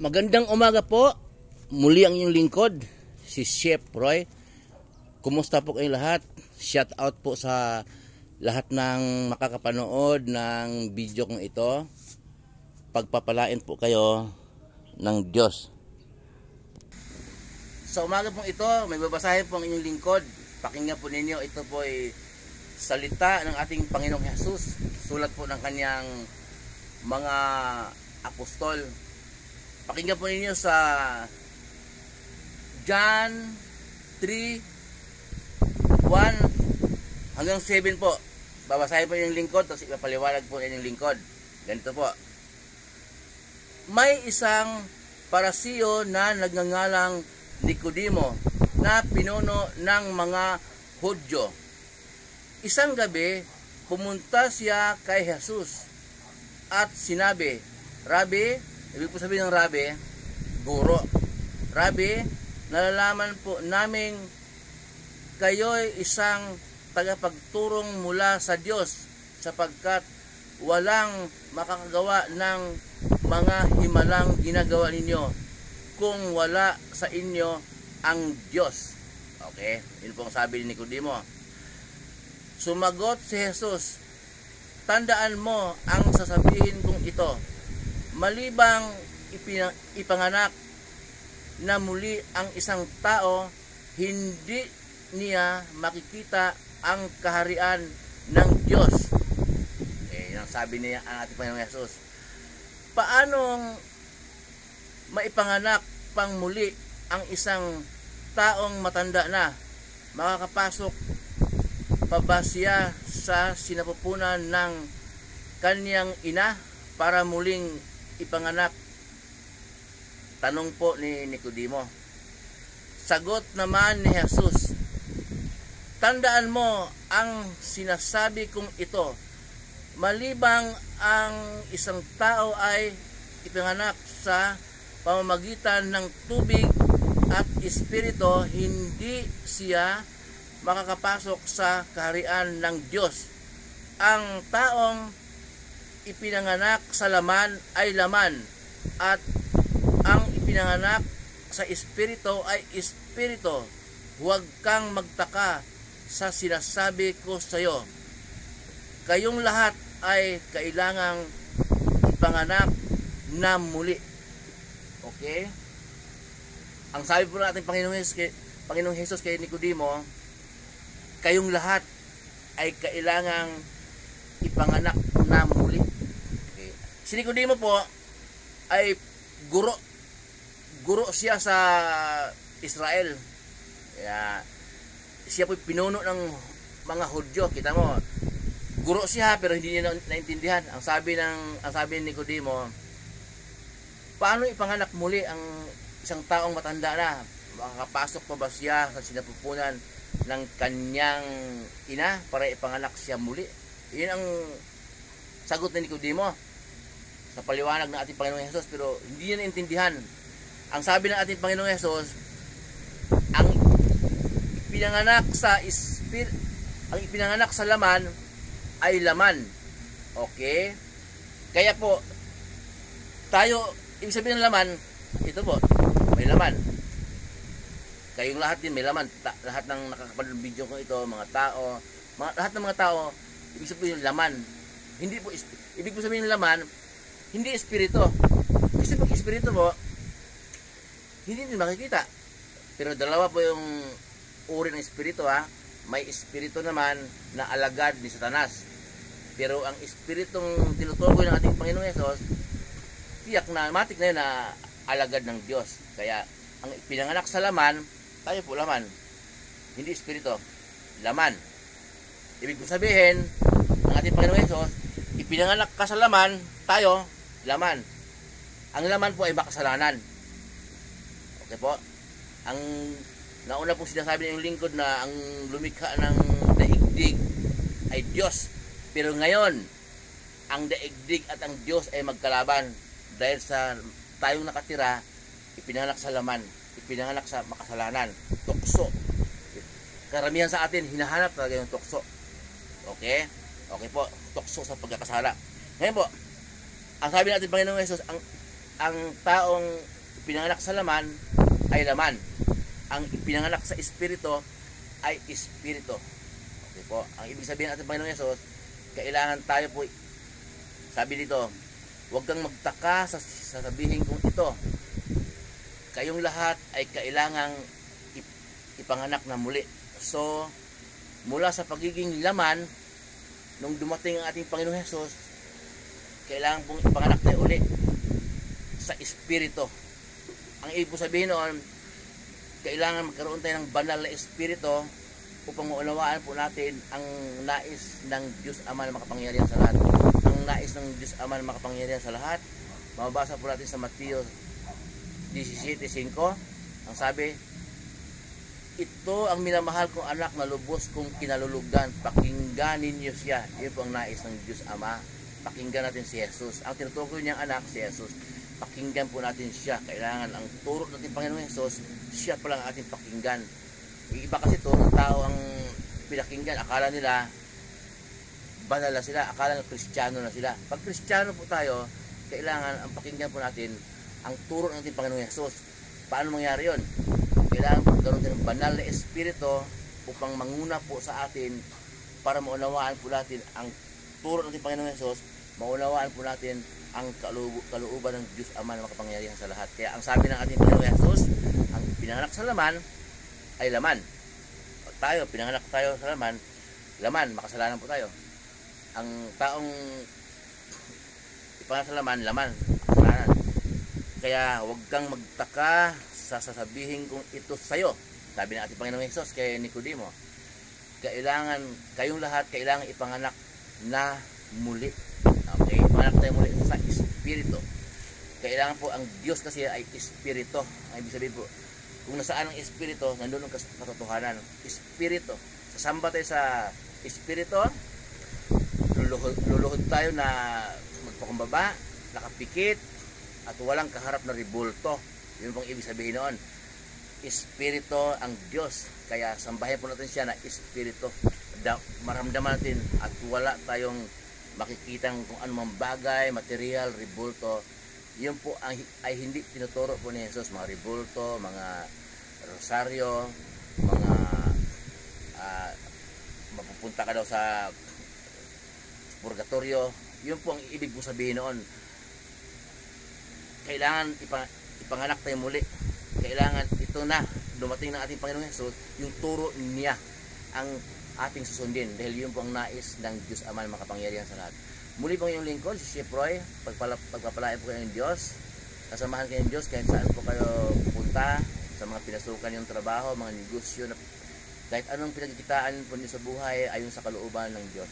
Magandang umaga po. Muli ang inyong lingkod, si Chef Roy. Kumusta po kayong lahat? Shout out po sa lahat ng makakapanood ng video kong ito. Pagpapalain po kayo ng Diyos. Sa umaga pong ito, may babasahin po ang inyong lingkod. Pakinggan po ninyo, ito po ay salita ng ating Panginoong Jesus. Sulat po ng kanyang mga apostol. Pakinggan po ninyo sa John 3:1 hanggang 7 po. Babasahin po yung lingkod, tapos ipapaliwanag po yung lingkod. Ganito po. May isang parasiyo na nagngangalang Nicodemo na pinuno ng mga Hudyo. Isang gabi, pumunta siya kay Jesus at sinabi, Rabbi, ibig po sabihin ng Rabbi, guro. Rabbi, nalalaman po namin kayo'y isang tagapagturong mula sa Diyos sapagkat walang makakagawa ng mga himalang ginagawa ninyo kung wala sa inyo ang Diyos. Okay, yun po ang sabi ni Nicodemo. Sumagot si Jesus, tandaan mo ang sasabihin kong ito. Malibang ipanganak na muli ang isang tao, hindi niya makikita ang kaharian ng Diyos. Yan ang sabi niya ang ating Panginoong Jesus. Paanong maipanganak pang muli ang isang taong matanda na? Makakapasok pa ba siya sa sinapupunan ng kanyang ina para muling ipanganak? Tanong po ni Nicodemo. Sagot naman ni Jesus, tandaan mo ang sinasabi kong ito. Malibang ang isang tao ay ipanganak sa pamamagitan ng tubig at espiritu, hindi siya makakapasok sa kaharian ng Diyos. Ang taong ipinanganak sa laman ay laman, at ang ipinanganak sa espiritu ay espiritu. Huwag kang magtaka sa sinasabi ko sa iyo. Kayong lahat ay kailangang ipanganak na muli. Okay? Ang sabi po natin Panginoong Jesus kay Nicodemo, kayong lahat ay kailangang ipanganak na muli. Okay. Si Nicodemo po ay guro siya sa Israel. Kaya siya po pinuno ng mga Hudyo. Kita mo, guro siya pero hindi niya naintindihan. Ang sabi ni Nicodemo, paano ipanganak muli ang isang taong matanda na? Makakapasok pa ba siya sa sinapupunan ng kanyang ina para ipanganak siya muli? Yun ang sagot ni Nicodemo sa paliwanag ng ating Panginoong Jesus, pero hindi niya naintindihan. Ang sabi ng ating Panginoong Jesus, ang ipinanganak sa laman ay laman. Okay? Kaya po tayo, ibig sabihin ng laman, ito po, may laman. Kayong lahat din may laman. Lahat ng nakakapanood ng video ko ito, lahat ng mga tao, ibig sabihin ng laman. Hindi po, ibig po sabihin ng laman, hindi espiritu. Kasi pag espiritu po, hindi din makikita. Pero dalawa po yung uri ng espiritu, ha. May espiritu naman na alagad ni Satanas. Pero ang espiritong tinutukoy ng ating Panginoong Hesus, tiyak na, matik na yun na alagad ng Diyos. Kaya ang pinanganak sa laman, tayo po laman. Hindi espiritu, laman. Ibig sabihin, ang ating Panginoong Hesus, ipinanganak ka sa laman, tayo, laman. Ang laman po ay makasalanan. Okay po? Ang nauna po sinasabi ng lingkod na ang lumikha ng daigdig ay Diyos. Pero ngayon, ang daigdig at ang Diyos ay magkalaban dahil sa tayong nakatira, ipinanganak sa laman, ipinanganak sa makasalanan, tukso. Karamihan sa atin, hinahanap talaga yung tukso. Okay? Okay po, tukso sa pagkakasala. Ngayon po, ang sabi natin Panginoong Jesus, ang taong pinanganak sa laman ay laman. Ang pinanganak sa espiritu ay espiritu. Okay po. Ang ibig sabihin natin Panginoong Hesus, kailangan tayo po, sabi dito, huwag kang magtaka sa sasabihin kong ito. Kayong lahat ay kailangang ipanganak na muli. So, mula sa pagiging laman, nung dumating ang ating Panginoong Hesus, kailangan pong ipanganak tayo uli sa espiritu. Ang ibig sabihin noon, kailangan magkaroon tayo ng banal na espiritu upang maunawaan po natin ang nais ng Diyos Ama na makapangyarihan sa lahat. Ang nais ng Diyos Ama na makapangyarihan sa lahat, mababasa po natin sa Mateo 17:5. Ang sabi, ito ang minamahal kong anak na lubos kong kinalulugan, pakinggan ninyo siya. Yun po ang nais ng Diyos Ama. Pakinggan natin si Jesus. Ang tinutukoy niyang anak, si Jesus. Pakinggan po natin siya. Kailangan ang turo natin Panginoong Jesus, siya pala ang ating pakinggan. Iba kasi to, ng tao ang pinakinggan, akala nila banal na sila, akala nila Kristiyano na sila. Pag Kristiyano po tayo, kailangan ang pakinggan po natin ang turo ng ating Panginoong Hesus. Paano mangyari yon? Kailangan po magkaroon ng banal na espiritu upang manguna po sa atin para maunawaan po natin ang turo ng ating Panginoong Hesus, maunawaan po natin ang kalooban ng Diyos Ama na makapangyarihan sa lahat. Kaya ang sabi ng ating Panginoong Hesus, ang pinanganak sa laman ay laman. Pag tayo, pinanganak tayo sa laman, laman, makasalanan po tayo. Ang taong ipanganak sa laman, laman, makasalanan. Kaya huwag kang magtaka sa sasabihin kong ito sa'yo. Sabi ng ating Panginoong Hesus kay Nicodemo, kailangan, kayong lahat, kailangan ipanganak na muli. Okay, ipanganak tayo muli sa espiritu. Kailangan po, ang Diyos kasi ay espiritu. Ang ibig sabihin po, kung nasaan ang espiritu, nandun ang katotohanan. Espiritu. Sasamba tayo sa espiritu, luluhod tayo na magpakumbaba, nakapikit, at walang kaharap na ribulto. Yun pong ibig sabihin noon. Espiritu ang Diyos. Kaya sambahin po natin siya na espiritu. Maramdaman natin at wala tayong makikitang kung anumang bagay, material, ribulto. Yun po ay hindi tinuturo po ni Jesus. Mga ribulto, mga rosaryo, mga mapupunta ka daw sa purgatorio. Yun po ang ibig po sabihin noon. Kailangan ipanganak tayo muli. Kailangan ito na, dumating ng ating Panginoong Hesus, yung turo niya ang ating susundin. Dahil yun po ang nais ng Diyos Ama na makapangyarihan sa lahat. Muli pong inyong lingkod, si Chef Roy. Pagpapalain po kayo ng Diyos. Kasamahan kayo ng Diyos kahit saan po kayo pupunta, sa mga pinasukan yung trabaho, mga negosyo, na kahit anong pinagkitaan po niyo sa buhay ayon sa kalooban ng Diyos.